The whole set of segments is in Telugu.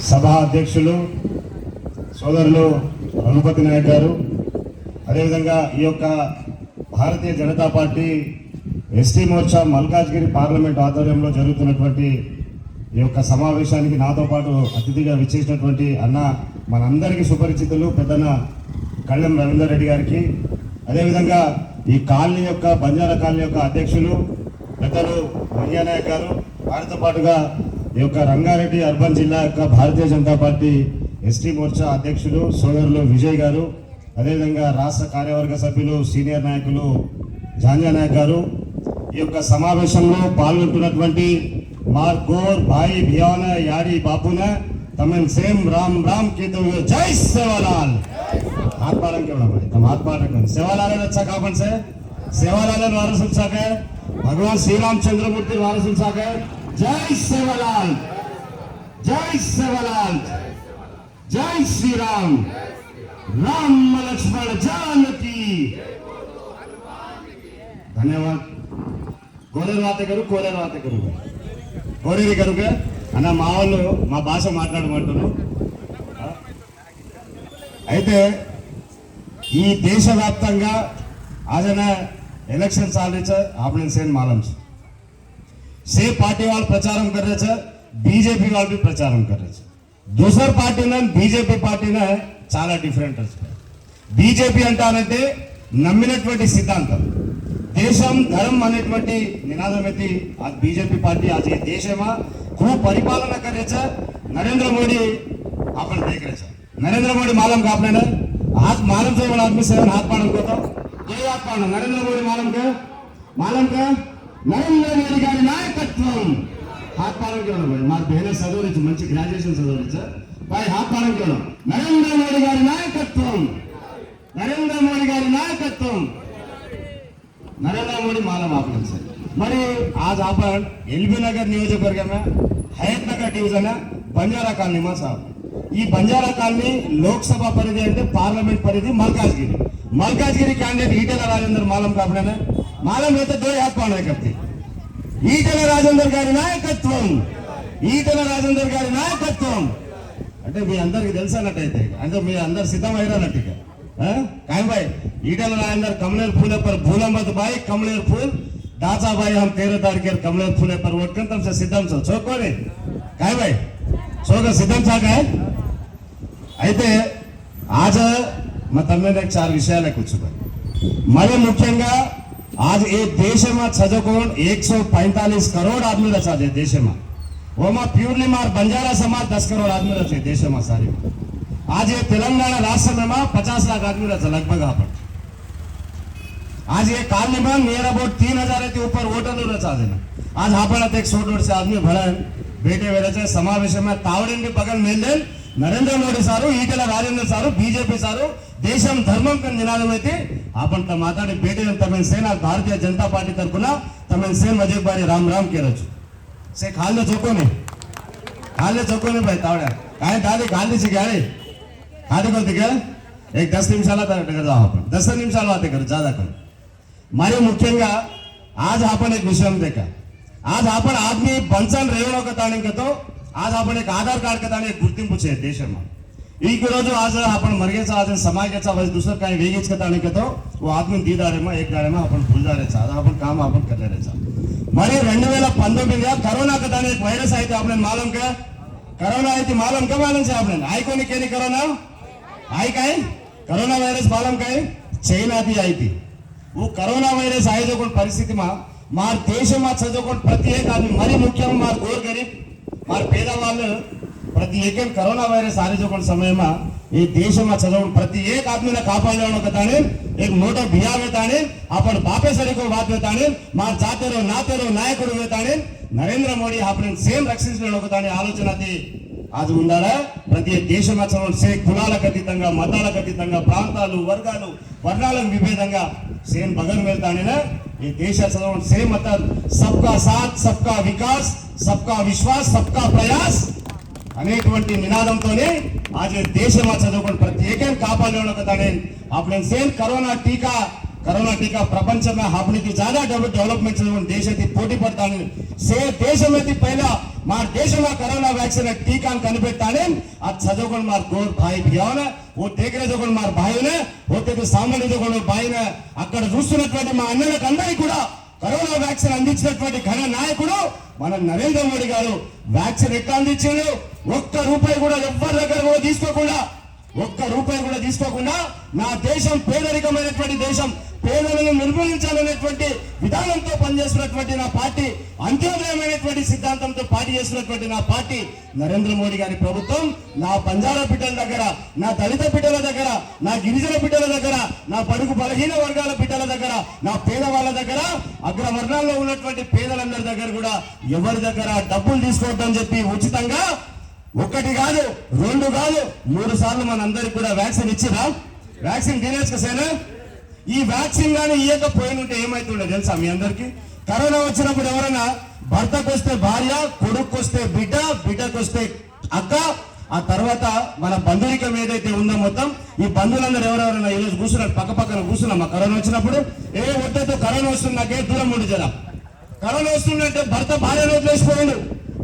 సభా అధ్యక్షులు సోదరులు రఘుపతి నాయక్ గారు, అదేవిధంగా ఈ యొక్క Bharatiya Janata party ST Morcha Malkajgiri parliament ఆధ్వర్యంలో జరుగుతున్నటువంటి ఈ యొక్క సమావేశానికి నాతో పాటు అతిథిగా విచ్చేసినటువంటి అన్న మనందరికీ సుపరిచితులు పెద్దన్న కళ్యాణ్ రవీందర్ రెడ్డి గారికి, అదేవిధంగా ఈ కాలనీ యొక్క బంజారా కాలనీ యొక్క అధ్యక్షులు పెద్దలు నాయక్ గారు, వారితో పాటుగా ఈ యొక్క రంగారెడ్డి అర్బన్ జిల్లా యొక్క భారతీయ జనతా పార్టీ ఎస్టీ మోర్చా అధ్యక్షులు సోదరులు విజయ్ గారు, అదేవిధంగా రాష్ట్ర కార్యవర్గ సభ్యులు సీనియర్ నాయకులు జాంజా నాయక్ గారు, ఈ యొక్క సమావేశంలో పాల్గొంటున్నటువంటి मार गोर भाई भियाना यारी बापू ने तमें सेम राम राम की तो जय सेवालाल हाथ पालन क्यों ना भाई तुम हाथ पालन करो सेवालाल अच्छा कापन से सेवालाल वारस सुनसा के भगवान श्री राम चंद्रमूर्ति वारस सुनसा के जय सेवालाल जय श्री राम राम लक्ष्मण जानकी। धन्यवाद। कोलेर बातें करूँ కోరేది కనుక అన్న మా వాళ్ళు మా భాష మాట్లాడమంటున్నారు. అయితే ఈ దేశవ్యాప్తంగా आज है ना इलेक्शन चाल रही है, आपने सेन मालूम से पार्टी वाले प्रचारम कर रहे हैं, बीजेपी वाले भी प्रचारम कर रहे हैं. दूसर पार्टी ने बीजेपी पार्टी ने చాలా డిఫరెంట్ है. बीजेपी అంటే నమ్మినటువంటి సిద్ధాంతం देशम धर्म अनेटवंटी निनादम एती आज बीजेपी पार्टी आज ये देश में खूब परिपालना करे छे. नरेंद्र मोदी अपन देख रहे छे. नरेंद्र मोदी मालूम का आपने हाथ मालूम से वाला आदमी से हाथ पाड़न को तो ये हाथ पाड़न नरेंद्र मोदी मालूम का नरेंद्र मोदी गारी नायकत्वम हाथ पाड़न क्यों भाई मार बहने चदवरी मंची ग्रेजुएशन चदवरी भाई हाथ पाड़न क्यों नरेंद्र मोदी गारी नायकत्वम नरेंद्र मोदी मालूम आपने से मरी आज आपण एलबी नगर नियोजकवर्ग में हयत नगर डिवीजन बंजारा कॉलोनी में साहब ये बंजारा कॉलोनी लोकसभा परिधि अंटे पार्लमेंट परिधि मल्काज्गिरी कैंडिडेट ईटेल राजेंद्र मालूम का आपने मालूम అయితే दो हाथ पाने करते ईटेल राजेंद्र गारी नायकत्వం అంటే మీ అందరికి తెలుసన్నట్టయితే అంటే మీ అందరు సిద్ధమైరానట్టుగా काय भाई ईटल राजेंद्र कमलेर फूले पर भूला मत भाई कमलेर फूल दाचा भाई हम 13 तारीख कमलेर फूले पर वोट कर तुमसे सिद्धम छो चोको रे काय भाई चोको सिद्धम छा काय అయితే आज मैं तमने एक 4 విషయాలు కూర్చున్నాను. మరి ముఖ్యంగా आज ये देश में छजकोण 145 करोड़ आदमी रचा है देश में वो में प्योरली मार बंजारा समाज 10 करोड़ आदमी रचे देश में सारी. आज ये तेलंगाना राष्ट्र में 50 लाख आदमी रहता लगभग अपन. आज ये कॉलोनी में नियर अबाउट 3000 के ऊपर वोटर रचा देना. आज आपण एक 100 से आदमी भरा बेटे वेरे समावेश में तावड़ी भी बगल मेल नरेंद्र मोदी सारू ईटेल राजेंद्र सारू बीजेपी सारू देशम धर्मम का निनादम అయితే आपण माताड़ी बेटे तमें सेना भारतीय जनता पार्टी तरफुना तमें सेन मजे बारी राम राम केरछु से खाले चोको ने भाई तावड़ा काय दादी खाली सी गाड़ी आधे को दिखे एक 10 निमिषाला कर जाओ आपण 10 निमिषाला बातें करू ज्यादा करू. मारे मुख्యంగా आज आपण एक विषय देखा आज आपण आदमी बंचन रेवणो कताणी तो आज आपण एक आधार कार्ड कताणी एक गुर्तिंपु छे देश में ई रोज आज आपण मरगेचा आज समाजाचा वैस दुसर काही वेगळीच कताणी तो वो आदमी दीदारे में एक गाळे में आपण भूलदारेचा आज आपण काम आपण करलेचा. मारे 2019 या कोरोना कताणी एक वायरस आहे ते आपण मालूम का कोरोना आहे ते मालूम का मालूम छे आपण आई कोनी केली कोरोना आई काय कोरोना वायरस मालूम काय चीना थी आई थी वो कोरोना वायरस आए जो परिस्थिति में मार देश में जो प्रति एक आदमी मरी मुख्य मार गोर गरीब मार पेदा वाले प्रति एक कोरोना वायरस आने जो समय में ये देश में जो प्रति एक आदमी ने कापाड़े एक मोटो भिया वेताने अपन बापे सरी को बात वेताने मार जाते रो नाते रो नायकुడు वेताने नरेंद्र मोदी आपने सेम रक्षिंचलेनो आलोचना थी आज ఉండాలా ప్రతి దేశంలో చే కులాలకు అతీతంగా మతాలకు అతీతంగా ప్రాంతాలు వర్గాలు వర్ణాలకు విభేదంగా సేమ్ బగల్ వెళ్తానేనా ఈ దేశ చదవం సేమ్ మత సబ్కా సాత్ సబ్కా వికాస్ సబ్కా విశ్వాస్ సబ్కా ప్రయాస్ అనేటువంటి నినాదంతోనే आज దేశంలో చదువుకున్న ప్రతి ఏకం కాపాడేవనొకతానే आपने सेम कोरोना टीका कोरोना टीका प्रपंच में आपने की ज्यादा डेवलपमेंट देश की पोटी पड़ता से देश में पहला మా దేశంలో కరోనా వ్యాక్సిన్ టీకాను కనిపెట్టాలి అది చదువుకొని మార్ గోర్ భాయ్ భియావన ఓ టేకరే జోకొని మార్ భాయ్నే ఓ తెగ సామాన్య జోకొని భాయ్నే అక్కడ చూస్తున్నటువంటి మా అన్నలకు అందరికీ కూడా కరోనా వ్యాక్సిన్ అందించినటువంటి ఘన నాయకుడు మన నరేంద్ర మోడీ గారు వ్యాక్సిన్ ఎట్లా అందించాడు ఒక్క రూపాయి కూడా ఎవరి దగ్గర కూడా తీసుకోకుండా ఒక్క రూపాయి కూడా తీసుకోకుండా నా దేశం పేదరికమైనటువంటి దేశం పేదలను నిర్మూలించాలనేటువంటి విధానంతో పనిచేస్తున్నటువంటి నా పార్టీ అంత్యోదయమైనటువంటి సిద్ధాంతంతో పార్టీ చేస్తున్నటువంటి నా పార్టీ నరేంద్ర మోడీ గారి ప్రభుత్వం నా బంజారా బిడ్డల దగ్గర నా దళిత బిడ్డల దగ్గర నా గిరిజన బిడ్డల దగ్గర నా బడుగు బలహీన వర్గాల బిడ్డల దగ్గర నా పేదవాళ్ళ దగ్గర అగ్రవర్ణాల్లో ఉన్నటువంటి పేదలందరి దగ్గర కూడా ఎవరి దగ్గర డబ్బులు తీసుకోవద్దని చెప్పి ఉచితంగా ఒకటి కాదు రెండు కాదు 3 సార్లు మనందరికి కూడా వ్యాక్సిన్ ఇచ్చిరా వ్యాక్సిన్ తినేసుకసేనా ఈ వ్యాక్సిన్ గానీ ఇయ్యకపోయినుంటే ఏమైతుండే తెలుసా మీ అందరికి కరోనా వచ్చినప్పుడు ఎవరైనా భర్తకు వస్తే భార్య కొడుకు వస్తే బిడ్డ బిడ్డకు వస్తే అక్క ఆ తర్వాత మన బంధురికం ఏదైతే ఉందో మొత్తం ఈ బంధువులందరూ ఎవరెవరైనా ఈరోజు కూర్చున్నారు పక్క పక్కన కూర్చున్నామా కరోనా వచ్చినప్పుడు వద్దతో కరోనా వస్తుంది నాకే దూరం ఉండి జరా కరోనా వస్తుందంటే భర్త భార్యను వదిలేసిపోయిండు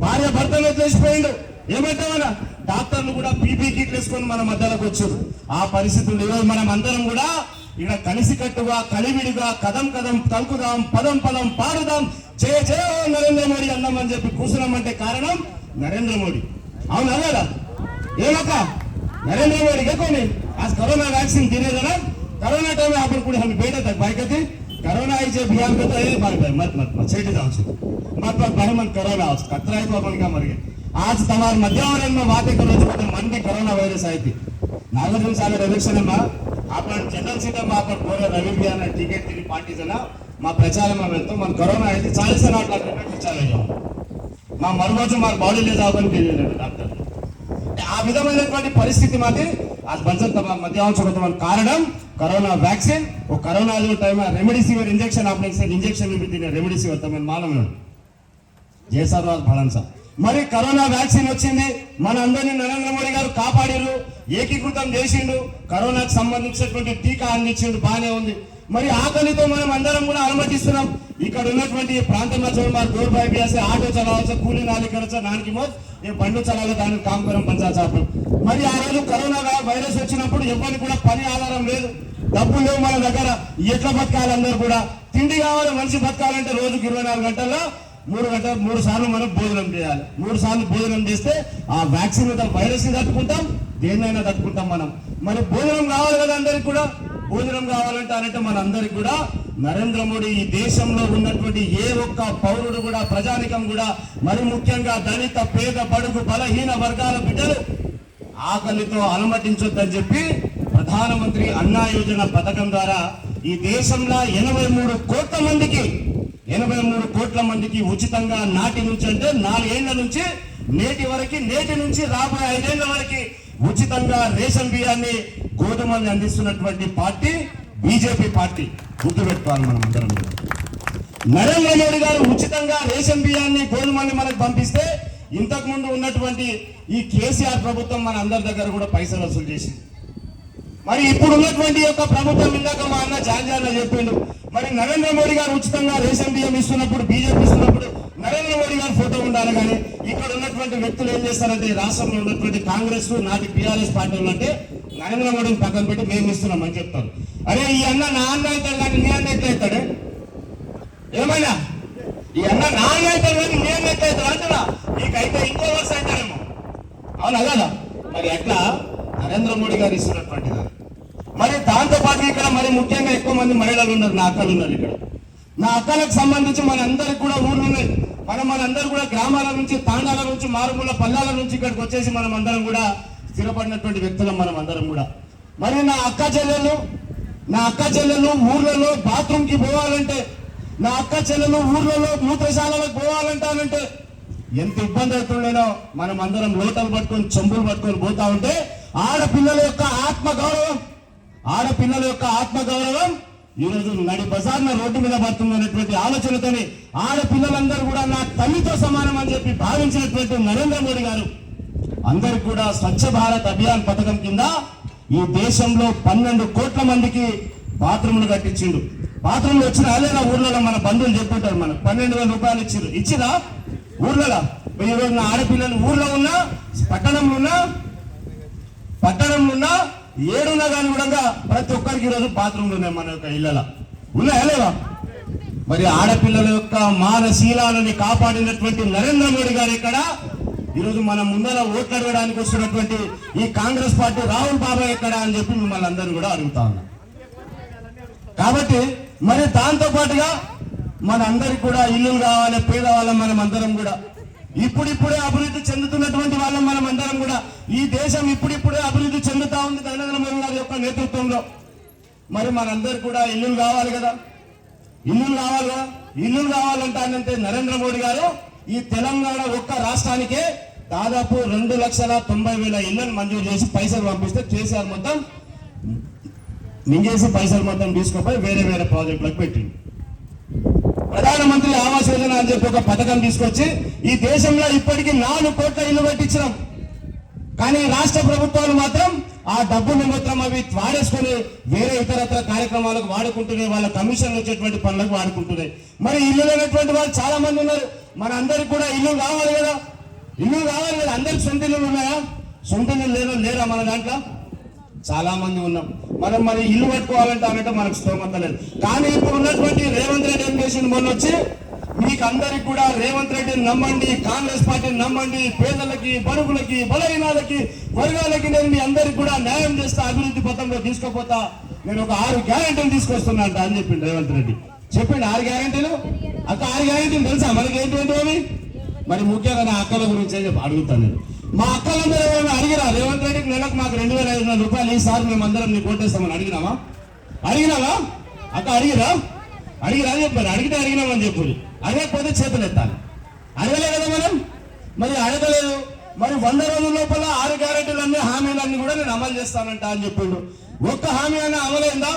భార్య భర్తను వదిలేసిపోయిండు ఏమంటామన్నా డాక్టర్లు కూడా పీపీ కిట్లు వేసుకొని మన మధ్యలోకి వచ్చారు ఆ పరిస్థితులు ఈరోజు మనం అందరం కూడా ఇక్కడ కలిసికట్టుగా కలివిడిగా కదం కదం కలుకుదాం పదం పదం పాడుదాం జయ జయ నరేంద్ర మోడీ అన్నామని చెప్పి కూర్చున్నామంటే కారణం నరేంద్ర మోడీ అవునా కదా ఏమక్క नरेंद्र मोदी क्या कौन है आज कोरोना वैक्सीन देने देना कोरोना टाइम में अपन कुछ हम बैठे तक बाइक थी कोरोना आई जो बिहार में तो ये बार बार मत मत मत सेठी जाओ मत मत बाहर मत कोरोना आज खतरा है तो अपन क्या मर गए आज तमार मध्यावरण में बातें करो जो तो मन में कोरोना वायरस आई थी नागार्जुन सागर इलेक्शन में अपन जनरल सीट में अपन बोरे रवि बिहार टिकट थी पार्टी से ना మా ప్రచారం వెళ్తూ మన కరోనా అయితే 40 నాట్ల ట్రీట్మెంట్ ఇచ్చారు మా మరుగోజు మా బాడీ లేదు అవని తెలియదు డాక్టర్ ఆ విధమైనటువంటి పరిస్థితి మాది आज बंजन तमाम मध्यावरण कारण कोरोना वैक्सीन वो कोरोना जो टाइम रेमडेसिविर इंजेक्शन आपने इंजेक्शन भी तीन रेमडेसिविर तमें मालूम जैसा फलन सा మరి కరోనా వ్యాక్సిన్ వచ్చింది మన అందరిని నరేంద్ర మోడీ గారు కాపాడారు ఏకీకృతం చేసిండు కరోనాకు సంబంధించినటువంటి టీకా అందించిండు బానే ఉంది మరి ఆకలితో మనం అందరం కూడా అనుమతిస్తున్నాం ఇక్కడ ఉన్నటువంటి ప్రాంతంలో చూడమార్ దూర్ భాయ్ బియాసే ఆటో చలావచ్చు కూలీ నాలి ఖర్చు నానికి మోత్ ఏ బండు చలాలి దానికి కామ్ కరం పంచాచాపు మరి ఆ రోజు కరోనా వైరస్ వచ్చినప్పుడు ఎవరికి కూడా పని ఆధారం లేదు డబ్బులు లేవు మన దగ్గర ఎట్లా బతకాలి అందరూ కూడా తిండి కావాలి మనిషి బతకాలంటే రోజుకి 24 గంటల్లో 3 సార్లు మనం భోజనం చేయాలి 3 సార్లు భోజనం చేస్తే ఆ వ్యాక్సిన్ వైరస్ ని తట్టుకుంటాం దేన్నైనా తట్టుకుంటాం మనం మరి భోజనం కావాలి కదా అందరికి కూడా భోజనం కావాలంటే అంటే మన అందరికి కూడా నరేంద్ర మోడీ ఈ దేశంలో ఉన్నటువంటి ఏ ఒక్క పౌరుడు కూడా ప్రజానికం కూడా మరి ముఖ్యంగా దళిత పేద బడుగు బలహీన వర్గాల బిడ్డలు ఆకలితో అనుమతించొద్దని చెప్పి ప్రధానమంత్రి అన్నా యోజన పథకం ద్వారా ఈ దేశంలో 83 కోట్ల మందికి ఉచితంగా నాటి నుంచి అంటే 4 ఏళ్ల నుంచి నేటి నుంచి రాబోయే 5 ఏళ్ల వరకు ఉచితంగా రేషన్ బియ్యాన్ని గోధుమల్ని అందిస్తున్నటువంటి పార్టీ బీజేపీ పార్టీ గుర్తుపెట్టుకోవాలి మనం అందరం నరేంద్ర మోడీ గారు ఉచితంగా రేషన్ బియ్యాన్ని గోధుమల్ని మనకు పంపిస్తే ఇంతకు ముందు ఉన్నటువంటి ఈ కేసీఆర్ ప్రభుత్వం మన అందరి దగ్గర కూడా పైసలు వసూలు చేసింది మరి ఇప్పుడు ఉన్నటువంటి యొక్క ప్రభుత్వం ఇందాక మా అన్న జాంజాన చెప్పిండు మరి నరేంద్ర మోడీ గారు ఉచితంగా రేషన్ బియ్యం ఇస్తున్నప్పుడు బీజేపీ ఇస్తున్నప్పుడు నరేంద్ర మోడీ గారు ఫోటో ఉండాలి కానీ ఇక్కడ ఉన్నటువంటి వ్యక్తులు ఏం చేస్తారంటే రాష్ట్రంలో ఉన్నటువంటి కాంగ్రెస్ నాటి టీఆర్ఎస్ పార్టీలు అంటే నరేంద్ర మోడీని పక్కన పెట్టి మేము ఇస్తున్నాం అని చెప్తారు అరే ఈ అన్న నా అన్న అవుతాడు కానీ నీ అన్న ఎట్లా అవుతాడే ఏమైనా ఈ అన్న నా అన్న అవుతాడు కానీ నీ అన్న ఎట్లా అవుతాడు అంటున్నా నీకైతే ఇంకో వర్షం అవుతాడేమో అవునా కదా మరి ఎట్లా నరేంద్ర మోడీ గారు ఇస్తున్నటువంటిది మరి దాంతో పాటు ఇక్కడ మరి ముఖ్యంగా ఎక్కువ మంది మహిళలు ఉన్నారు నా అక్కలు ఉన్నారు ఇక్కడ నా అక్కలకు సంబంధించి మనందరికి కూడా ఊర్లు ఉన్నాయి మనందరూ కూడా గ్రామాల నుంచి తాండాల నుంచి మారుమూల పల్లాల నుంచి ఇక్కడికి వచ్చేసి మనం అందరం కూడా స్థిరపడినటువంటి వ్యక్తులం మనం అందరం కూడా మరి నా అక్క చెల్లెలు ఊర్లలో బాత్రూమ్ కి పోవాలంటే నా అక్క చెల్లెలు ఊర్లలో మూత్రశాలకు పోవాలంటానంటే ఎంత ఇబ్బంది అవుతుండేనో మనం అందరం లోటలు పట్టుకొని చెంబులు పట్టుకొని పోతా ఉంటే ఆడపిల్లల యొక్క ఆత్మగౌరవం ఈరోజు నడి బజార్న రోడ్డు మీద పడుతుందనేటువంటి ఆలోచనతోని ఆడపిల్లలందరూ కూడా నా తల్లితో సమానం అని చెప్పి భావించినటువంటి నరేంద్ర మోడీ గారు అందరికి కూడా స్వచ్ఛ భారత్ అభియాన్ పథకం కింద ఈ దేశంలో 12 కోట్ల మందికి బాత్రూమ్లు కట్టించిండు. బాత్రూమ్లు వచ్చిన లేదా ఊర్లలో మన బంధువులు చెప్పుకుంటారు, మనకు 12,000 రూపాయలు ఇచ్చిరా ఊర్లలో. ఈరోజు నా ఆడపిల్లలు ఊర్లో ఉన్నా పట్టణంలో ఉన్నా ఏడున్నా కానీ కూడా ప్రతి ఒక్కరికి ఈరోజు బాత్రూమ్లు ఉన్నాయి మన యొక్క ఇళ్ళలో, ఉన్నాయా లేవా? మరి ఆడపిల్లల యొక్క మానశీలాలని కాపాడినటువంటి నరేంద్ర మోడీ గారు ఇక్కడ ఈరోజు మన ముందర ఓట్లు అడగడానికి వస్తున్నటువంటి ఈ కాంగ్రెస్ పార్టీ రాహుల్ బాబా ఎక్కడ అని చెప్పి మిమ్మల్ని అందరూ కూడా అడుగుతా ఉన్నా. కాబట్టి మరి దాంతో పాటుగా మన అందరికి కూడా ఇల్లులు కావాలి, పేదవాళ్ళం మనం అందరం కూడా, ఇప్పుడిప్పుడే అభివృద్ధి చెందుతున్నటువంటి వాళ్ళం మనం అందరం కూడా. ఈ దేశం ఇప్పుడిప్పుడే అభివృద్ధి చెందుతా ఉంది నరేంద్ర మోడీ గారి యొక్క నేతృత్వంలో. మరి మనందరికి కూడా ఇల్లులు కావాలి కదా, ఇల్లులు కావాలంటే నరేంద్ర మోడీ గారు ఈ తెలంగాణ ఒక్క రాష్ట్రానికే దాదాపు 2,90,000 ఇళ్లను మంజూరు చేసి పైసలు పంపిస్తే కేసీఆర్ మొత్తం మింగేసి పైసలు మొత్తం తీసుకుపోయి వేరే వేరే ప్రాజెక్టులకు పెట్టింది. ప్రధానమంత్రి ఆవాస్ యోజన అని చెప్పి ఒక పథకం తీసుకొచ్చి ఈ దేశంలో ఇప్పటికీ 4 కోట్ల ఇల్లు కట్టించినాం. కానీ రాష్ట్ర ప్రభుత్వాలు మాత్రం ఆ డబ్బు నిమిత్తం అవి వాడేసుకుని వేరే ఇతరత్ర కార్యక్రమాలకు వాడుకుంటున్నాయి, వాళ్ళ కమిషన్లు వచ్చేటువంటి పనులకు వాడుకుంటున్నాయి. మరి ఇల్లు లేనటువంటి వాళ్ళు చాలా మంది ఉన్నారు. మన అందరికి కూడా ఇల్లు కావాలి కదా, అందరికి సొంత ఇల్లులు ఉన్నాయా? సొంత ఇల్లు లేరా మన దాంట్లో? చాలా మంది ఉన్నాం. మనం మరి ఇల్లు కట్టుకోవాలంటే అన్నట్టు మనకు స్తోమత లేదు. కానీ ఇప్పుడు ఉన్నటువంటి రేవంత్ రెడ్డి ఏం చేసింది, మొన్న వచ్చి మీకు అందరికి కూడా రేవంత్ రెడ్డిని నమ్మండి, కాంగ్రెస్ పార్టీని నమ్మండి, పేదలకి, బడుగులకి, బలహీనాలకి, వర్గాలకి నేను మీ అందరికి కూడా న్యాయం చేస్తా, అభివృద్ధి పథంలో తీసుకుపోతా, నేను ఒక 6 గ్యారెంటీలు తీసుకొస్తున్నా అని చెప్పిండు రేవంత్ రెడ్డి. చెప్పిండు 6 గ్యారెంటీలు. అక్క 6 గ్యారెంటీలు తెలుసా మనకి ఏంటి అవి? మరి ముఖ్యంగా నా అక్కల గురించి అడుగుతాను నేను. మా అక్కలందరూ ఏమైనా అడిగిరా రేవంత్ రెడ్డికి నెలకు మాకు 2,500 రూపాయలు ఈసారి మేమందరం నీకు ఓటేస్తామని అడిగినావా? అక్క అడిగిరా చెప్పారు. అడిగినామని చెప్పు. అడగకపోతే చేతులు ఎత్తాలి. అడగలే కదా మరి అడగలేదు. మరి 100 రోజుల లోపల 6 గ్యారెంటీలన్నీ హామీలన్నీ కూడా నేను అమలు చేస్తానంట అని చెప్పిండు. ఒక్క హామీ అయినా అమలైందా?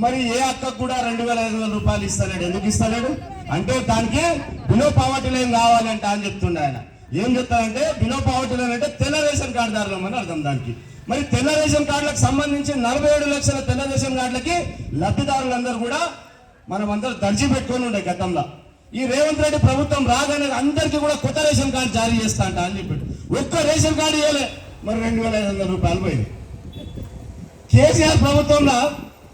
మరి ఏ అక్కకు కూడా 2,500 రూపాయలు ఇస్తలేడు. ఎందుకు ఇస్తలేడు అంటే దానికి బిలో పావర్టీ లైన్ కావాలంట అని చెప్తుండే ఆయన. ఏం చెప్తారంటే బిలో పావర్టీ లైన్ అంటే తెల్ల రేషన్ కార్డుదారులం అని అర్థం దానికి. మరి తెల్ల రేషన్ కార్డులకు సంబంధించి 47 లక్షల తెల్ల రేషన్ కార్డులకి లబ్ధిదారులందరూ కూడా మనం అందరూ దర్జీ పెట్టుకొని ఉండే గతంలో. ఈ రేవంత్ రెడ్డి ప్రభుత్వం రాగానే అందరికీ కూడా కొత్త రేషన్ కార్డు జారీ చేస్తా అంట అని చెప్పాడు. ఒక్క రేషన్ కార్డు ఇవ్వలే, మరి 2,500 రూపాయలు పోయింది. కేసీఆర్ ప్రభుత్వంలో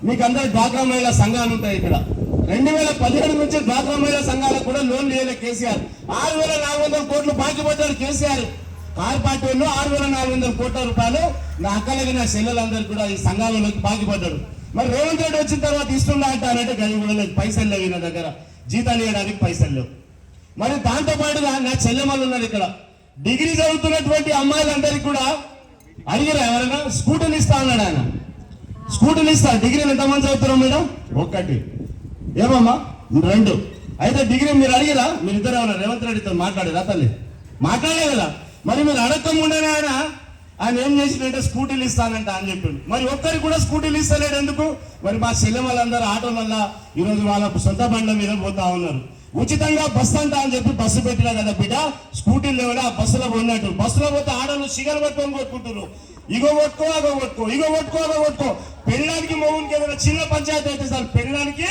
మీకు అందరు డ్వాక్రా మహిళా సంఘాలు ఉంటాయి. ఇక్కడ 2017 నుంచి డ్వాక్రా మహిళా సంఘాలకు కూడా లోన్లు ఇవ్వలే కేసీఆర్. 6,400 కోట్లు బాకీ పడ్డాడు కేసీఆర్. కారు పార్టీ వాళ్ళు 6,400 కోట్ల రూపాయలు నా అక్కలకి నా చెల్లెలందరూ కూడా ఈ సంఘాలలోకి బాకీ పడ్డాడు. మరి రేవంత్ రెడ్డి వచ్చిన తర్వాత ఇస్తున్నా అంటానంటే గది కూడా లేదు, పైసలు లేవు నా దగ్గర, జీతాలు ఇవ్వడానికి పైసలు లేవు. మరి దాంతో పాటుగా నా చెల్లెమ్మలు ఉన్నారు ఇక్కడ, డిగ్రీ చదువుతున్నటువంటి అమ్మాయిలందరికీ కూడా అడిగిరా ఎవరైనా స్కూటీలు ఇస్తా అన్నాడు ఆయన. స్కూటీలు ఇస్తా. డిగ్రీలు ఎంతమంది చదువుతున్నాం మేడం? 1. ఏమమ్మా 2. అయితే డిగ్రీ మీరు అడిగిరా? మీరు ఇద్దరు ఏమన్నా రేవంత్ రెడ్డితో మాట్లాడారా? తల్లి మాట్లాడే కదా. మరి మీరు అడగకుండానే ఆయన ఏం చేసిందంటే స్కూటీలు ఇస్తానంట అని చెప్పిండు. మరి ఒక్కరికి కూడా స్కూటీలు ఇస్తలేడు ఎందుకు? మరి మా చెల్లెమ్మలందరూ ఆటోల వల్ల ఈరోజు వాళ్ళ సొంత బండ్ల మీద పోతా ఉన్నారు. ఉచితంగా బస్సు అంట అని చెప్పి బస్సు పెట్టినా కదా బిడ్డ, స్కూటీలు లేవని ఆ బస్సులో పోయినట్టు. బస్సులో పోతే ఆడోళ్ళు సిగలు పట్టుకొని కొట్టుకుంటున్నారు. ఇగో కొట్టుకో అగో కొట్టుకో. పెళ్ళడానికి మొగునికి ఏదైనా చిన్న పంచాయతీ అయితే సార్, పెళ్ళడానికి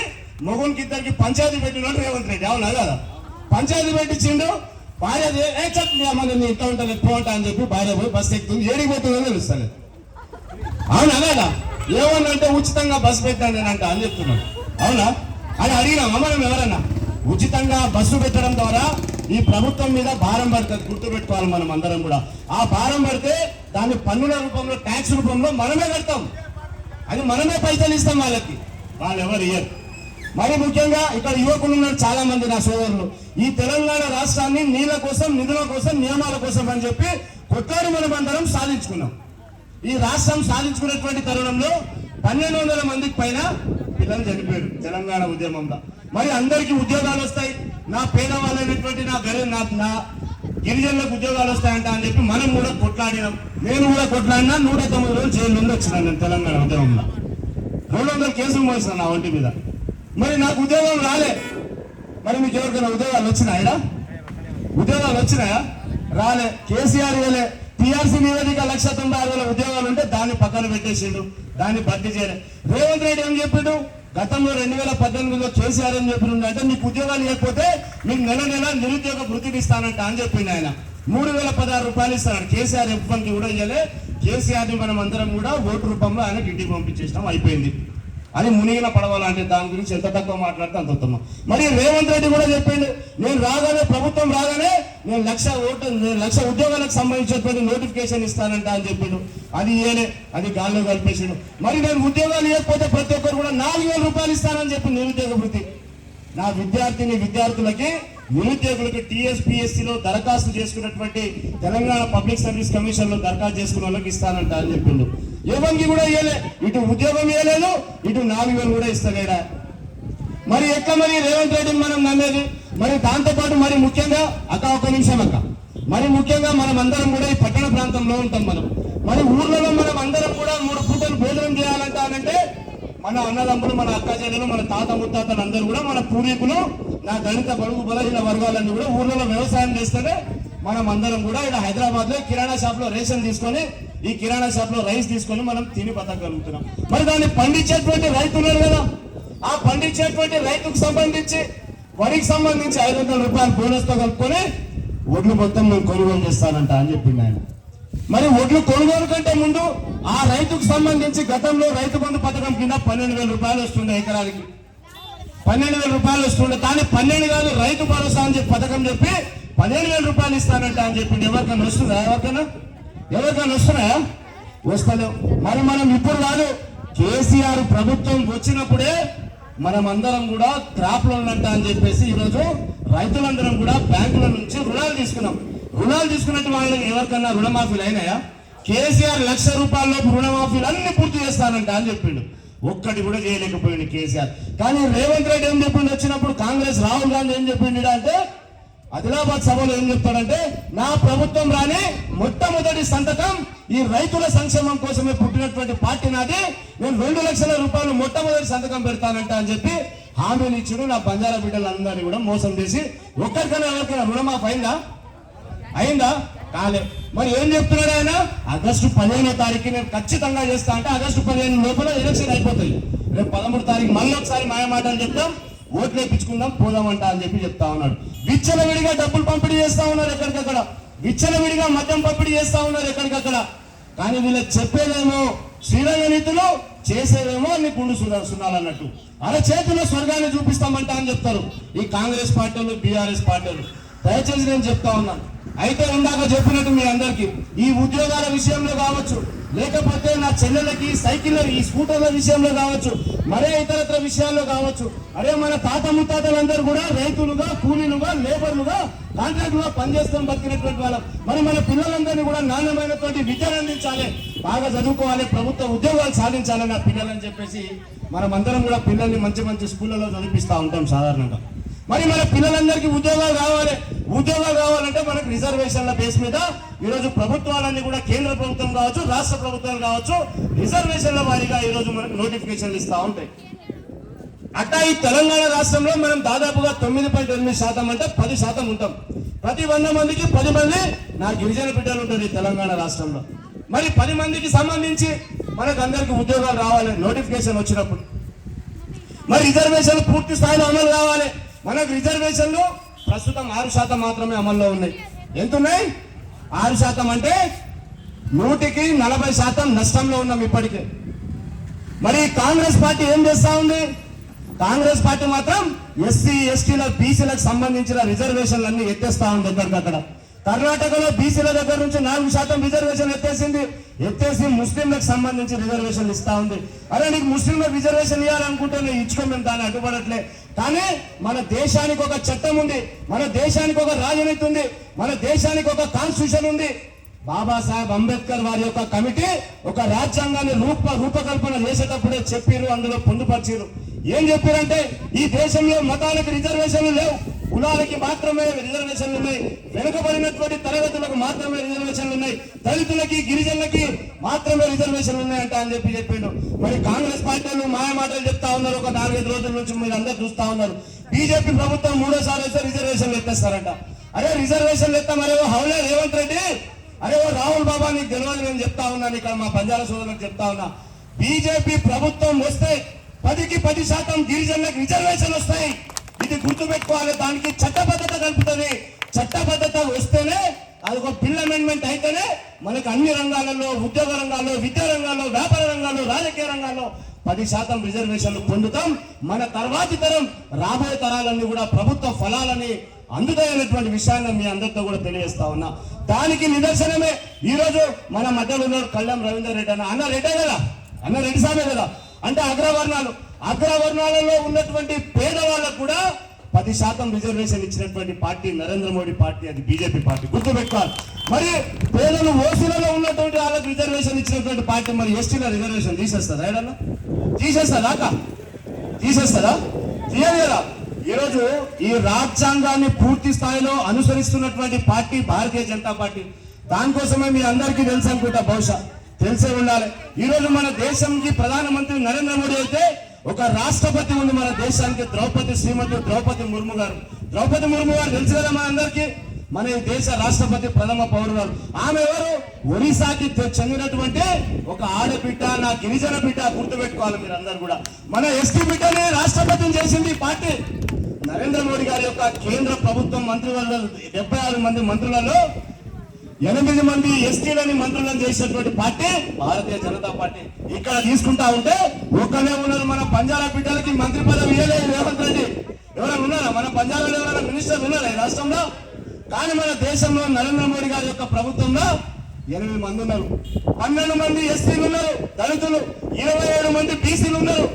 మొగునికి ఇద్దరికి పంచాయతీ పెట్టినాడు రేవంత్ రెడ్డి. అవునా కదా? పంచాయతీ పెట్టించిండు. భార్య చెప్పి ఇంట్లో ఉంటాను ఎక్కువ ఉంటా అని చెప్పి భార్య పోయి బస్సు ఎక్కుతుంది. ఏడికి పోతుందో తెలుస్తాను. అవునా కదా? ఏమన్నంటే ఉచితంగా బస్సు పెట్టాను నేనంట అని చెప్తున్నాడు. అవునా అని అడిగినామా మనం ఎవరన్నా? ఉచితంగా బస్సు పెట్టడం ద్వారా ఈ ప్రభుత్వం మీద భారం పడుతుంది, గుర్తుపెట్టుకోవాలి మనం అందరం కూడా. ఆ భారం పడితే దాన్ని పన్నుల రూపంలో, ట్యాక్స్ రూపంలో మనమే కడతాం. అది మనమే పైసలు ఇస్తాం వాళ్ళకి, వాళ్ళు ఎవరు ఇయ్యరు. మరి ముఖ్యంగా ఇక్కడ యువకులు ఉన్నారు చాలా మంది నా సోదరులు. ఈ తెలంగాణ రాష్ట్రాన్ని నీళ్ల కోసం, నిధుల కోసం, నియమాల కోసం అని చెప్పి కొట్లాడి మనం అందరం సాధించుకున్నాం. ఈ రాష్ట్రం సాధించుకున్నటువంటి తరుణంలో 1,200 మందికి పైన పిల్లలు చనిపోయారు తెలంగాణ ఉద్యమంలో. మరి అందరికీ ఉద్యోగాలు వస్తాయి, నా పేదవాళ్ళైనటువంటి నా గిరిజనులకు ఉద్యోగాలు వస్తాయంట అని చెప్పి మనం కూడా కొట్లాడినాం. నేను కూడా కొట్లాడినా. 109 రోజులు జైలు నుండి వచ్చినాను నేను తెలంగాణ ఉద్యమంలో. 200 కేసులు మోసిన నా ఒంటి మీద. మరి నాకు ఉద్యోగం రాలే. మరి మీకు ఎవరికైనా ఉద్యోగాలు వచ్చినాయా? రాలే. కేసీఆర్ ఇవ్వలే. టీఆర్సీ నివేదిక 1,96,000 ఉద్యోగాలు ఉంటే దాన్ని పక్కన పెట్టేసిండు, దాన్ని భర్తీ చేయలేదు. రేవంత్ రెడ్డి ఏం చెప్పిండు, గతంలో 2018లో కేసీఆర్ ఏం చెప్పిండు అంటే మీకు ఉద్యోగాలు ఇవ్వకపోతే మీకు నెల నెల నిరుద్యోగ వృత్తిని ఇస్తానంట అని చెప్పిండు. ఆయన 3,016 రూపాయలు ఇస్తాడు. కేసీఆర్ ఎఫ్కి కూడా ఇవ్వలే. కేసీఆర్ని మనం అందరం కూడా ఓటు రూపంలో ఆయనకి ఇంటికి పంపించేసినాం, అయిపోయింది. అది మునిగిన పడవాలంటే దాని గురించి ఎంత తక్కువ మాట్లాడితే అంత ఉత్తమం. మరి రేవంత్ రెడ్డి కూడా చెప్పిండు, నేను రాగానే ప్రభుత్వం రాగానే నేను 1,00,000 ఉద్యోగాలకు సంబంధించినటువంటి నోటిఫికేషన్ ఇస్తానంట అని చెప్పిండు. అది ఇయ్యలే, అది గాల్లో కలిపేసిండు. మరి నేను ఉద్యోగాలు ఇవ్వకపోతే ప్రతి ఒక్కరు కూడా 4,000 రూపాయలు ఇస్తానని చెప్పి నిరుద్యోగ వృత్తి. నా విద్యార్థులకి నిరుద్యోగులకు TSPSCలో దరఖాస్తు చేసుకున్నటువంటి తెలంగాణ పబ్లిక్ సర్వీస్ కమిషన్ లో దరఖాస్తు చేసుకున్న వాళ్ళకి ఇస్తానంట అని చెప్పిండు. ఎవరికి కూడా ఇవ్వలే, ఇటు ఉద్యోగం ఇవ్వలేదు, ఇటు 4,000 కూడా ఇస్తలేడా. మరి ఎట్లా మరి రేవంత్ రెడ్డిని మనం నమ్మేది? మరి దాంతో పాటు మరి ముఖ్యంగా ఒక నిమిషం మరి ముఖ్యంగా మనం అందరం కూడా ఈ పట్టణ ప్రాంతంలో ఉంటాం. మరి ఊర్లలో మనం అందరం కూడా 3 పూటలు భోజనం చేయాలంటే మన అన్నదమ్ములు, మన అక్క చెల్లెలు, మన తాత ముత్తాతలు అందరూ కూడా మన పూర్వీకులు, నా దళిత బడుగు బలహీన వర్గాలన్నీ కూడా ఊర్లలో వ్యవసాయం చేస్తేనే మనం అందరం కూడా ఇక్కడ హైదరాబాద్ లో కిరాణా షాప్ లో రేషన్ తీసుకొని, ఈ కిరాణా షాప్ లో రైస్ తీసుకొని మనం తిని బతకగలుగుతున్నాం. మరి దాన్ని పండించేటువంటి రైతున్నారు కదా, ఆ పండించేటువంటి రైతుకు సంబంధించి వరికి సంబంధించి 500 రూపాయలు బోనస్ తో కలుపుకొని ఒడ్లు మొత్తం నేను కొనుగోలు చేస్తానంట అని చెప్పింది ఆయన. మరి ఒడ్లు కొనుగోలు కంటే ముందు ఆ రైతుకు సంబంధించి గతంలో రైతు బంధు పథకం కింద 12,000 రూపాయలు వస్తుండే, ఎకరానికి 12,000 రూపాయలు వస్తుండే. కానీ 12 కాదు, రైతు భరోసా అని చెప్పి పథకం చెప్పి 15,000 రూపాయలు ఇస్తానంట అని చెప్పింది. ఎవరికైనా వస్తుందా? ఎవరికైనా వస్తున్నాయా? వస్తలేవు. మరి మనం ఇప్పుడు కాదు, కేసీఆర్ ప్రభుత్వం వచ్చినప్పుడే మనం అందరం కూడా క్రాప్ లోన్ అంట అని చెప్పేసి ఈరోజు రైతులందరం కూడా బ్యాంకుల నుంచి రుణాలు తీసుకున్నాం. రుణాలు తీసుకున్నట్టు వాళ్ళకి ఎవరికన్నా రుణమాఫీలు అయినాయా? కేసీఆర్ 1,00,000 రూపాయలలోపు రుణమాఫీలు అన్ని పూర్తి చేస్తానంట అని చెప్పిండు. ఒక్కటి కూడా చేయలేకపోయింది కేసీఆర్. కానీ రేవంత్ రెడ్డి ఏం చెప్పిండు వచ్చినప్పుడు, కాంగ్రెస్ రాహుల్ గాంధీ ఏం చెప్పిండు అంటే ఆదిలాబాద్ సభలో ఏం చెప్తాడంటే, నా ప్రభుత్వం రాని మొట్టమొదటి సంతకం ఈ రైతుల సంక్షేమం కోసమే పుట్టినటువంటి పార్టీ నాది, నేను 2,00,000 రూపాయలు మొట్టమొదటి సంతకం పెడతానంట అని చెప్పి హామీలు ఇచ్చుడు. నా బంజారా బిడ్డలందరినీ కూడా మోసం చేసి ఒక్కరికైనా ఎవరికైనా రుణమాఫ్ అయిందా? కాలే. మరి ఏం చెప్తున్నాడు ఆయన? ఆగస్టు 15వ తారీఖు నేను ఖచ్చితంగా చేస్తా అంటే ఆగస్టు 15 లోపల ఎలక్షన్ అయిపోతాయి. రేపు 13వ తారీఖు మళ్ళీ ఒకసారి మాయ మాటలు చెప్తాం, ఓట్లు వేయించుకుందాం, పోదామంట అని చెప్తా ఉన్నాడు. విచ్చలవిడిగా డబ్బులు పంపిణీ చేస్తా ఉన్నారు ఎక్కడికక్కడ, విచ్చలవిడిగా మద్యం పంపిణీ చేస్తా ఉన్నారు ఎక్కడికక్కడ. కానీ వీళ్ళకి చెప్పేదేమో శ్రీరంగ నీతులు, చేసేదేమో అన్ని గుండు సున్నాలన్నట్టు. చేతిలో స్వర్గాన్ని చూపిస్తామంట అని చెప్తారు ఈ కాంగ్రెస్ పార్టీలు, బీఆర్ఎస్ పార్టీలు. దయచేసి నేను చెప్తా ఉన్నాను. అయితే ఇందాక చెప్పినట్టు మీ అందరికీ ఈ ఉద్యోగాల విషయంలో కావచ్చు, లేకపోతే నా చెల్లెలకి సైకిల్ ఈ స్కూటర్ల విషయంలో కావచ్చు, మరే ఇతరత్ర విషయాల్లో కావచ్చు, అరే మన తాత ముత్తాతలందరూ కూడా రైతులుగా, కూలీలుగా, లేబర్లుగా, కాంట్రాక్టులుగా పనిచేస్తాం బతికినటువంటి వాళ్ళం. మరి మన పిల్లలందరినీ కూడా నాణ్యమైనటువంటి విద్యను అందించాలి, బాగా చదువుకోవాలి, ప్రభుత్వ ఉద్యోగాలు సాధించాలి నా పిల్లలని చెప్పేసి మనం అందరం కూడా పిల్లల్ని మంచి మంచి స్కూళ్ళలో చదివిస్తూ ఉంటాం సాధారణంగా. మరి మన పిల్లలందరికీ ఉద్యోగాలు కావాలంటే మనకు రిజర్వేషన్ల బేస్ మీద ఈరోజు ప్రభుత్వాలన్నీ కూడా కేంద్ర ప్రభుత్వం కావచ్చు, రాష్ట్ర ప్రభుత్వాలు కావచ్చు, రిజర్వేషన్ల వారీగా ఈరోజు మనకు నోటిఫికేషన్లు ఇస్తూ ఉంటాయి. అట్టా ఈ తెలంగాణ రాష్ట్రంలో మనం దాదాపుగా 9.8% అంటే 10% ఉంటాం. ప్రతి 100 మందికి 10 మంది నా గిరిజన బిడ్డలు ఉంటారు ఈ తెలంగాణ రాష్ట్రంలో. మరి 10 మందికి సంబంధించి మనకు అందరికి ఉద్యోగాలు రావాలి నోటిఫికేషన్ వచ్చినప్పుడు. మరి రిజర్వేషన్లు పూర్తి స్థాయిలో అమలు కావాలి. మనకు రిజర్వేషన్లు ప్రస్తుతం 6% మాత్రమే అమల్లో ఉన్నాయి. ఎంత ఉన్నాయి? 6% అంటే 100కి 40% నష్టంలో ఉన్నాం ఇప్పటికే. మరి కాంగ్రెస్ పార్టీ ఏం చేస్తా ఉంది? కాంగ్రెస్ పార్టీ మాత్రం ఎస్సీ, ఎస్టీల, బీసీలకు సంబంధించిన రిజర్వేషన్లన్నీ ఎత్తేస్తా ఉంది ఎక్కడికక్కడ. కర్ణాటకలో బీసీల దగ్గర నుంచి 4% రిజర్వేషన్ ఎత్తేసి ముస్లింలకు సంబంధించి రిజర్వేషన్లు ఇస్తా ఉంది. అరే నీకు ముస్లింలకు రిజర్వేషన్ ఇవ్వాలనుకుంటే నేను ఇచ్చుకో, మేము దాన్ని అడ్డుపడట్లే. కానీ మన దేశానికి ఒక చట్టం ఉంది, మన దేశానికి ఒక రాజనీతి ఉంది, మన దేశానికి ఒక కాన్స్టిట్యూషన్ ఉంది. బాబాసాహెబ్ అంబేద్కర్ వారి యొక్క కమిటీ ఒక రాజ్యాంగాన్ని రూపకల్పన చేసేటప్పుడే చెప్పారు, అందులో పొందుపరిచారు. ఏం చెప్పారంటే ఈ దేశంలో మతాలకు రిజర్వేషన్లు లేవు, కులాలకి మాత్రమే రిజర్వేషన్లు ఉన్నాయి, వెనుకబడినటువంటి తరగతులకు మాత్రమే రిజర్వేషన్లు ఉన్నాయి, దళితులకి, గిరిజనులకి మాత్రమే రిజర్వేషన్లు ఉన్నాయంట అని చెప్పిండు. మరి కాంగ్రెస్ పార్టీలు మాయ మాటలు చెప్తా ఉన్నారు. ఒక 4-5 రోజుల నుంచి మీరు అందరూ చూస్తా ఉన్నారు. బీజేపీ ప్రభుత్వం 3వ వస్తే రిజర్వేషన్లు ఎత్తేస్తారంట. అరే రిజర్వేషన్లు ఎత్తామరే హౌలే రేవంత్ రెడ్డి, అరే రాహుల్ బాబా నీకు తెలియదు, నేను చెప్తా ఉన్నాను ఇక్కడ మా బంజారా సోదరులకు చెప్తా ఉన్నా. బీజేపీ ప్రభుత్వం వస్తే 10% గిరిజనులకు రిజర్వేషన్ వస్తాయి. ఇది గుర్తుపెట్టుకోవాలి. దానికి చట్టబద్ధత కలుపుతుంది. చట్టబద్ధత వస్తేనే అది ఒక బిల్ అమెండ్మెంట్ అయితేనే మనకు అన్ని రంగాలలో, ఉద్యోగ రంగాల్లో, విద్యా రంగాల్లో, వ్యాపార రంగాల్లో, రాజకీయ రంగాల్లో 10% రిజర్వేషన్లు పొందుతాం. మన తర్వాతి తరం, రాబోయే తరాలన్నీ కూడా ప్రభుత్వ ఫలాలని అందుతాయనేటువంటి విషయాన్ని మీ అందరితో కూడా తెలియజేస్తా ఉన్నా. దానికి నిదర్శనమే ఈ రోజు మన మధ్యలో ఉన్న కళ్యాణ్ రవీందర్ రెడ్డి అన్న రెడ్డే కదా, అన్న రెడ్డి సామే కదా. అంటే అగ్రవర్ణాలలో ఉన్నటువంటి పేదవాళ్ళకు కూడా 10% రిజర్వేషన్ ఇచ్చినటువంటి పార్టీ నరేంద్ర మోడీ పార్టీ, అది బీజేపీ పార్టీ. గుర్తుపెట్టుకోవాలి. మరి పేదలు ఓసీలలో ఉన్నటువంటి వాళ్ళకి రిజర్వేషన్ ఇచ్చినటువంటి పార్టీ మరి ఎస్టీల రిజర్వేషన్ తీసేస్తుందా? ఏడన్నా తీసేస్తుందా? తీసేస్తుందా? తీయదు కదా. ఈరోజు ఈ రాజ్యాంగాన్ని పూర్తి స్థాయిలో అనుసరిస్తున్నటువంటి పార్టీ భారతీయ జనతా పార్టీ. దానికోసమే మీ అందరికీ తెలుసు అనుకుంటా, బహుశా తెలిసే ఉండాలి. ఈ రోజు మన దేశంకి ప్రధానమంత్రి నరేంద్ర మోడీ అయితే ఒక రాష్ట్రపతి ఉంది మన దేశానికి, శ్రీమతి ద్రౌపది ముర్ము గారు. ద్రౌపది ముర్ము గారు తెలుసు కదా మన అందరికీ, మన ఈ దేశ రాష్ట్రపతి, ప్రథమ పౌరురాలు. ఆమె ఎవరు? ఒరిస్సాకి చెందినటువంటి ఒక ఆడబిడ్డ, నా గిరిజన బిడ్డ. గుర్తుపెట్టుకోవాలి మీరు అందరు కూడా. మన ఎస్టీ బిడ్డని రాష్ట్రపతిని చేసింది ఈ పార్టీ. నరేంద్ర మోడీ గారి యొక్క కేంద్ర ప్రభుత్వం మంత్రివర్గ 76 మంది మంత్రులలో 8 మంది ఎస్టీలని మంత్రులను చేసినటువంటి పార్టీ భారతీయ జనతా పార్టీ. ఇక్కడ తీసుకుంటా ఉంటే ఒక్కనే ఉన్నారు. మన బంజారా బిడ్డలకి మంత్రి పదవి ఇవ్వలేదు రేవంత్ రెడ్డి. ఎవరైనా ఉన్నారా? మన బంజారాలో ఎవరైనా మినిస్టర్ ఉన్నారా ఈ రాష్ట్రంలో? కానీ మన దేశంలో నరేంద్ర మోడీ గారి యొక్క ప్రభుత్వంలో 8 మంది ఉన్నారు. 12 మంది ఎస్టీలు ఉన్నారు, దళితులు 27 మంది బీసీలు ఉన్నారు.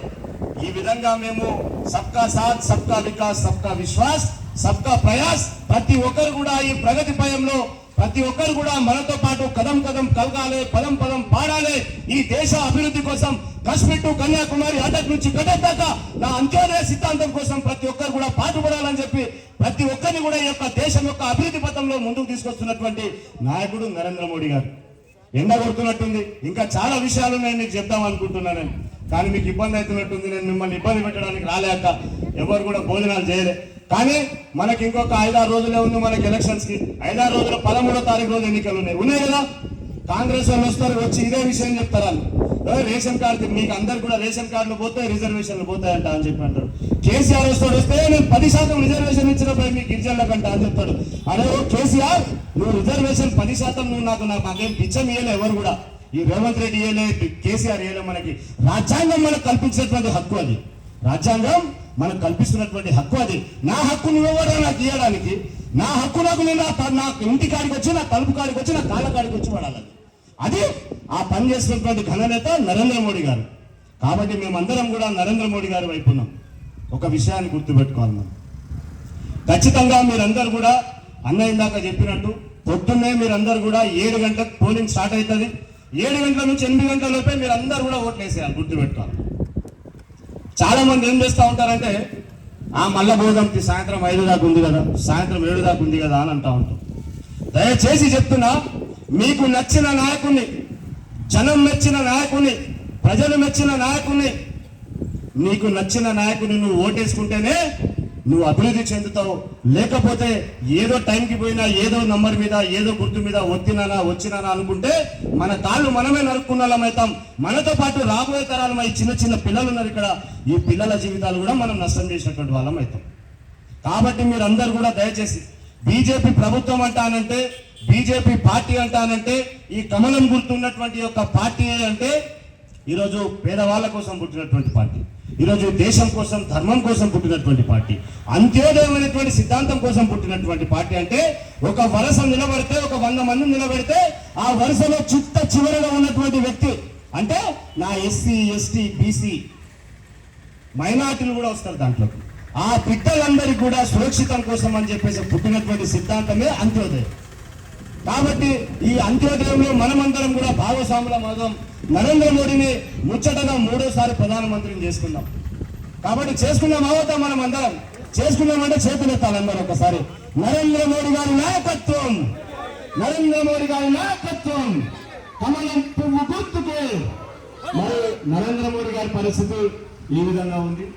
ఈ విధంగా మేము సబ్కా సాత్, సబ్కా వికాస్, సబ్కా విశ్వాస్, సబ్కా ప్రయాస్, ప్రతి ఒక్కరు కూడా ఈ ప్రగతి పయంలో ప్రతి ఒక్కరు కూడా మనతో పాటు కదం కదం కలగాలి, పదం పదం పాడాలి. ఈ దేశ అభివృద్ధి కోసం కశ్మీర్ టు కన్యాకుమారి, అటక్ నుంచి కటక్ దాకా నా అంత్యోదయ సిద్ధాంతం కోసం ప్రతి ఒక్కరు కూడా పాటుపడాలని చెప్పి ప్రతి ఒక్కరిని కూడా ఈ యొక్క దేశం యొక్క అభివృద్ధి పథంలో ముందుకు తీసుకొస్తున్నటువంటి నాయకుడు నరేంద్ర మోడీ గారు. ఎండ కొడుతున్నట్టుంది, ఇంకా చాలా విషయాలు నేను మీకు చెప్దాం అనుకుంటున్నాను. కానీ మీకు ఇబ్బంది అవుతున్నట్టుంది. నేను మిమ్మల్ని ఇబ్బంది పెట్టడానికి రాలేక ఎవరు కూడా భోజనాలు చేయలే. కానీ మనకి ఇంకొక 5-6 రోజులే ఉంది మనకి ఎలక్షన్స్ కి. 5-6 రోజుల 13వ తారీఖు రోజు ఎన్నికలు ఉన్నాయి కదా. కాంగ్రెస్ వాళ్ళు వస్తారు, వచ్చి ఇదే విషయం చెప్తారు. రేషన్ కార్డు మీకు అందరు కూడా రేషన్ కార్డులు పోతాయి, రిజర్వేషన్లు పోతాయంట అని చెప్పి అంటారు. కేసీఆర్ వస్తే నేను 10% రిజర్వేషన్ ఇచ్చినప్పుడు మీ గిరిజనులకంట అని చెప్తాడు. అరే కేసీఆర్, నువ్వు రిజర్వేషన్ 10% నువ్వు నాకేం పిచ్చం ఇయ్యలే. ఎవరు కూడా ఈ రేవంత్ రెడ్డి ఇయ్యలే, కేసీఆర్ ఇయ్యలే. మనకి రాజ్యాంగం మనకు కల్పించినటువంటి హక్కు అది. రాజ్యాంగం మనకు కల్పిస్తున్నటువంటి హక్కు అది. నా హక్కు నువ్వెవరా నాకు ఇవ్వడానికి? నా హక్కు నాకు నేను నా ఇంటి కాడికి వచ్చి, నా తలుపు కాడికి వచ్చి, నా కాళ్ళ కాడికి వచ్చి పడాలి. అది ఆ పని చేసినటువంటి ఘననేత నరేంద్ర మోడీ గారు. కాబట్టి మేమందరం కూడా నరేంద్ర మోడీ గారి వైపు ఉన్నాం. ఒక విషయాన్ని గుర్తుపెట్టుకోవాలి మనం. ఖచ్చితంగా మీరందరూ కూడా అన్న ఇందాక చెప్పినట్టు పొద్దున్నే మీరందరూ కూడా 7 గంటలకు పోలింగ్ స్టార్ట్ అవుతుంది. 7 గంటల నుంచి 8 గంటల లోపే మీరందరూ కూడా ఓట్లు వేసేయాలి. గుర్తుపెట్టుకోవాలి. చాలా మంది ఏం చేస్తూ ఉంటారంటే మళ్ళా పోదాంకి సాయంత్రం 5 దాకా ఉంది కదా, సాయంత్రం 7 దాకా ఉంది కదా అని అంటూ ఉంటాం. దయచేసి చెప్తున్నా, మీకు నచ్చిన నాయకుడిని, జనం మెచ్చిన నాయకుడిని, ప్రజలు మెచ్చిన నాయకుడిని, నీకు నచ్చిన నాయకుడిని నువ్వు ఓటేసుకుంటేనే నువ్వు అభివృద్ధి చెందుతావు. లేకపోతే ఏదో టైంకి పోయినా, ఏదో నంబర్ మీద, ఏదో గుర్తు మీద వచ్చినానా అనుకుంటే మన కాళ్ళు మనమే నరుక్కున్న వాళ్ళం అవుతాం. మనతో పాటు రాబోయే తరాలు చిన్న చిన్న పిల్లలు ఉన్నారు ఇక్కడ, ఈ పిల్లల జీవితాలు కూడా మనం నష్టం చేసినటువంటి వాళ్ళం అవుతాం. కాబట్టి మీరందరూ కూడా దయచేసి బీజేపీ ప్రభుత్వం అంటానంటే, బీజేపీ పార్టీ అంటానంటే, ఈ కమలం గుర్తున్నటువంటి యొక్క పార్టీ అంటే ఈరోజు పేదవాళ్ళ కోసం పుట్టినటువంటి పార్టీ, ఈరోజు దేశం కోసం, ధర్మం కోసం పుట్టినటువంటి పార్టీ, అంత్యోదయమైనటువంటి సిద్ధాంతం కోసం పుట్టినటువంటి పార్టీ. అంటే ఒక వరుస నిలబడితే, ఒక 100 మంది నిలబెడితే ఆ వరుసలో చివరగా ఉన్నటువంటి వ్యక్తి అంటే నా ఎస్సీ, ఎస్టీ, బీసీ, మైనార్టీలు కూడా వస్తారు దాంట్లోకి. ఆ బిడ్డలందరికీ కూడా సురక్షితం కోసం అని చెప్పేసి పుట్టినటువంటి సిద్ధాంతమే అంత్యోదయం. కాబట్టి ఈ అంత్యోదయంలో మనమందరం కూడా భాగస్వాములం అవుదాం. నరేంద్ర మోడీని ముచ్చటగా 3వ సారి ప్రధానమంత్రిని చేసుకుందాం. కాబట్టి చేసుకుందాం అవుతాం. మనం అందరం చేసుకుందామంటే చేతులెత్తాలి అందరూ ఒకసారి. నరేంద్ర మోడీ గారి నాయకత్వం, నరేంద్ర మోడీ గారి నాయకత్వం, కమలం పువ్వు గుర్తుకే. మరి నరేంద్ర మోడీ గారి పరిస్థితి ఈ విధంగా ఉంది.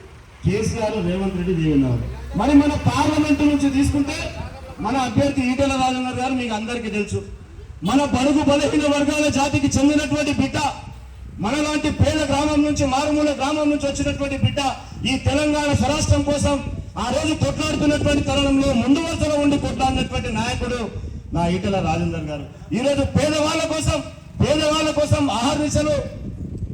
కేసీఆర్, రేవంత్ రెడ్డి ఉన్నారు. మరి మన పార్లమెంటు నుంచి తీసుకుంటే మన అభ్యర్థి ఈటెల రాజేందర్ గారు మీకు అందరికీ తెలుసు. మన బడుగు బలహీన వర్గాల జాతికి చెందినటువంటి బిడ్డ, మనలాంటి పేద గ్రామం నుంచి, మారుమూల గ్రామం నుంచి వచ్చినటువంటి బిడ్డ ఈ తెలంగాణ స్వరాష్ట్రం కోసం ఆ రోజు కొట్లాడుతున్నటువంటి తరుణంలో ముందు వరుసలో ఉండి కొట్లాడినటువంటి నాయకుడు నా ఈటెల రాజేందర్ గారు. ఈరోజు పేదవాళ్ళ కోసం ఆహర్నిశలు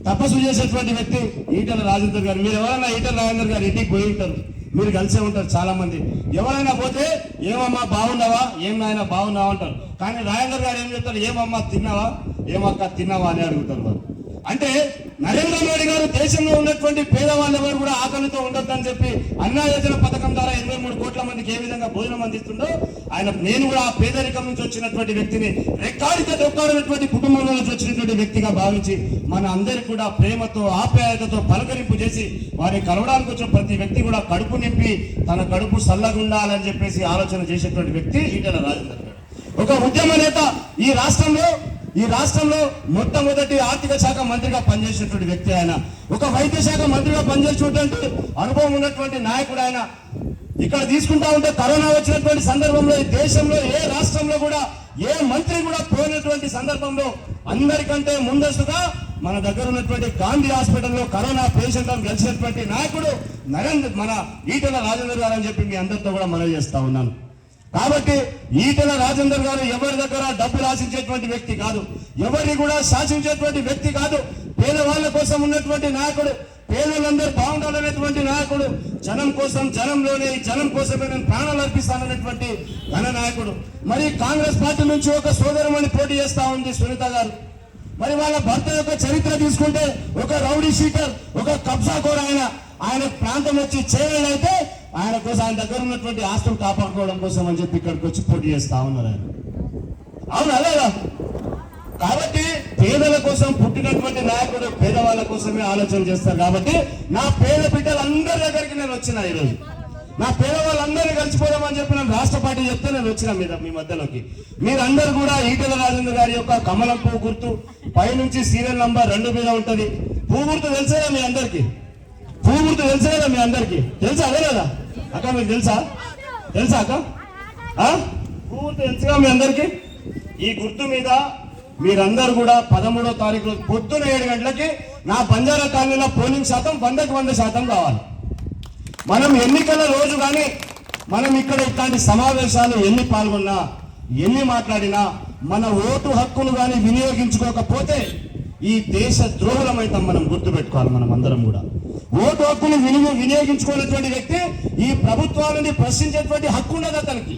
తపస్సు చేసేటువంటి వ్యక్తి ఈటెల రాజేందర్ గారు. మీరు ఎవరైనా ఈటెల రాజేందర్ గారు ఇంటికి పోయి ఉంటారు, మీరు కలిసే ఉంటారు చాలా మంది. ఎవరైనా పోతే ఏమమ్మా బాగున్నావా, ఏం నాయన బాగున్నావా అంటారు. కానీ రాజేందర్ గారు ఏం చెప్తారు, ఏమమ్మా తిన్నావా, ఏమక్క తిన్నావా అని అడుగుతారు వారు. అంటే నరేంద్ర మోడీ గారు దేశంలో ఉన్నటువంటి పేదవాళ్ళు ఎవరు కూడా ఆకలితో ఉండొద్దని చెప్పి అన్నా యోజన పథకం ద్వారా 83 కోట్ల మందికి ఏ విధంగా భోజనం అందిస్తుండో నేను కూడా ఆ పేదరికం నుంచి వచ్చినటువంటి వ్యక్తిని, రెక్కాడితే దొక్కాడినటువంటి కుటుంబంలో నుంచి వచ్చినటువంటి వ్యక్తిగా భావించి మన అందరికి కూడా ప్రేమతో ఆప్యాయతతో పలకరింపు చేసి వారిని కలవడానికి వచ్చిన ప్రతి వ్యక్తి కూడా కడుపు నింపి తన కడుపు సల్లగుండాలని చెప్పేసి ఆలోచన చేసేటువంటి వ్యక్తి ఈటెల రాజేందర్ గారు. ఒక ఉద్యమ నేత. ఈ రాష్ట్రంలో మొట్టమొదటి ఆర్థిక శాఖ మంత్రిగా పనిచేసినటువంటి వ్యక్తి ఆయన. ఒక వైద్య శాఖ మంత్రిగా పనిచేసినటువంటి అనుభవం ఉన్నటువంటి నాయకుడు ఆయన. ఇక్కడ తీసుకుంటా ఉంటే కరోనా వచ్చినటువంటి సందర్భంలో ఈ దేశంలో ఏ రాష్ట్రంలో కూడా ఏ మంత్రి కూడా పోయినటువంటి సందర్భంలో అందరికంటే ముందస్తుగా మన దగ్గర ఉన్నటువంటి గాంధీ హాస్పిటల్లో కరోనా పేషెంట్లను గెలిచినటువంటి నాయకుడు మన ఈటెల రాజేందర్ గారు అని చెప్పి మీ అందరితో కూడా మనవి చేస్తా ఉన్నాను. కాబట్టి ఈటెల రాజేందర్ గారు ఎవరి దగ్గర డబ్బులు ఆశించేటువంటి వ్యక్తి కాదు, ఎవరిని కూడా శాసించేటువంటి వ్యక్తి కాదు. పేదవాళ్ళ కోసం ఉన్నటువంటి నాయకుడు, పేదలందరూ బాగుండాలనేటువంటి నాయకుడు, జనం కోసం, జనం కోసమే నేను ప్రాణాలు అర్పిస్తాననేటువంటి ఘన నాయకుడు. మరి కాంగ్రెస్ పార్టీ నుంచి ఒక సోదరమణి పోటీ చేస్తా ఉంది సునీత గారు. మరి వాళ్ళ భర్త యొక్క చరిత్ర తీసుకుంటే ఒక రౌడీ షీటర్, ఒక కబ్జాకోర్ ఆయన ప్రాంతం వచ్చి చేయాలైతే ఆయన కోసం, ఆయన దగ్గర ఉన్నటువంటి ఆస్తులు కాపాడుకోవడం కోసం అని చెప్పి ఇక్కడికి వచ్చి పోటీ చేస్తా ఉన్నారు ఆయన. అవును అలాగా. కాబట్టి పేదల కోసం పుట్టినటువంటి నాయకుడు పేదవాళ్ళ కోసమే ఆలోచన చేస్తారు. కాబట్టి నా పేద బిడ్డలందరి దగ్గరికి నేను వచ్చిన ఈరోజు, నా పేదవాళ్ళందరినీ కలిసిపోదామని చెప్పి నేను రాష్ట్ర పార్టీ చెప్తే నేను వచ్చిన మీ మధ్యలోకి. మీరందరూ కూడా ఈటెల రాజేందర్ గారి యొక్క కమలం పువ్వు గుర్తు పైనుంచి సీరియల్ నంబర్ 2 మీద ఉంటది. పువ్వు గుర్తు తెలిసేదా మీ అందరికి? పువ్వు గుర్తు తెలిసేదా మీ అందరికి? తెలుసా? అదే కదా అక్క, మీకు తెలుసా అక్క? పువ్వు గుర్తు తెలుసుగా మీ అందరికి? ఈ గుర్తు మీద మీరందరూ కూడా 13వ తారీఖు పొద్దున 7 గంటలకి నా బంజారా కాలనీలో పోలింగ్ శాతం 100కి 100% కావాలి. మనం ఎన్నికల రోజు కానీ మనం ఇక్కడ ఇట్లాంటి సమావేశాలు ఎన్ని పాల్గొన్నా, ఎన్ని మాట్లాడినా మన ఓటు హక్కును కానీ వినియోగించుకోకపోతే ఈ దేశ ద్రోహులమైతాం. మనం గుర్తుపెట్టుకోవాలి. మనం అందరం కూడా ఓటు హక్కును వినియోగించుకున్నటువంటి వ్యక్తి ఈ ప్రభుత్వాలని ప్రశ్నించేటువంటి హక్కు ఉండదు అతనికి.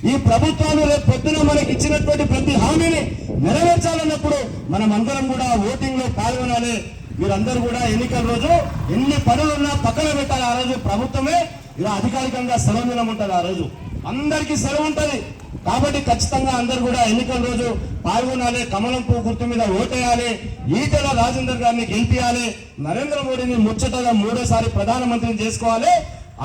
ఈ ప్రభుత్వాలు రేపు పొద్దున మనకి ఇచ్చినటువంటి ప్రతి హామీని నెరవేర్చాలన్నప్పుడు మనం అందరం కూడా ఓటింగ్ లో పాల్గొనాలి. మీరందరూ కూడా ఎన్నికల రోజు ఎన్ని పనులున్నా పక్కన పెట్టాలి. ఆ రోజు ప్రభుత్వమే ఇలా అధికారికంగా సెలవు దినం ఉంటుంది. ఆ రోజు అందరికీ సెలవు ఉంటుంది. కాబట్టి ఖచ్చితంగా అందరూ కూడా ఎన్నికల రోజు పాల్గొనాలి. కమలం పువ్వు గుర్తు మీద ఓటేయాలి. ఈటెల రాజేందర్ గారిని గెలిపియాలి. నరేంద్ర మోడీని ముచ్చటగా 3వ ప్రధానమంత్రిని చేసుకోవాలి.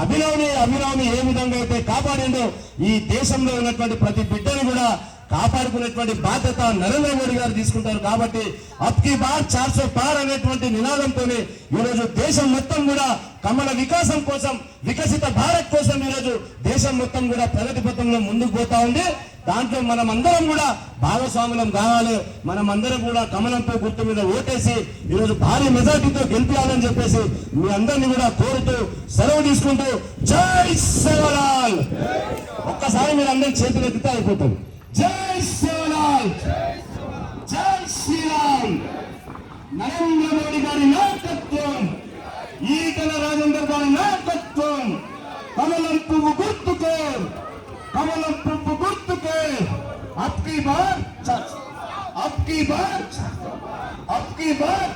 అభినవ్ని ఏ విధంగా అయితే కాపాడిండో ఈ దేశంలో ఉన్నటువంటి ప్రతి బిడ్డను కూడా కాపాడుకునేటువంటి బాధ్యత నరేంద్ర మోడీ గారు తీసుకుంటారు. కాబట్టి అబ్కి బార్ 400 పార్ అనేటువంటి నినాదంతో ఈరోజు దేశం మొత్తం కూడా కమల వికాసం కోసం, వికసిత భారత్ కోసం ఈరోజు దేశం మొత్తం కూడా ప్రగతి పథంలో ముందుకు పోతా ఉంది. దాంట్లో మనం అందరం కూడా భాగస్వాములం కావాలి. మనం అందరం కూడా కమలంపై గుర్తు మీద ఓటేసి ఈరోజు భారీ మెజార్టీతో గెలిపించాలని చెప్పేసి మీ అందరినీ కూడా కోరుతూ సెలవు తీసుకుంటూ జై సేవలాల్. ఒక్కసారి మీరు అందరి చేతులు ఎత్తితే అయిపోతుంది. జై సేవలాల్, జై శ్రీరామ్. నరేంద్ర మోడీ గారి నాయకత్వం, ఈటెల రాజేందర్ గారి నాయకత్వం, కమలం పువ్వు గుర్తుకే, కమలం పువ్వు గుర్తుకే. అబ్కి బార్, అబ్కి బార్, అబ్కి బార్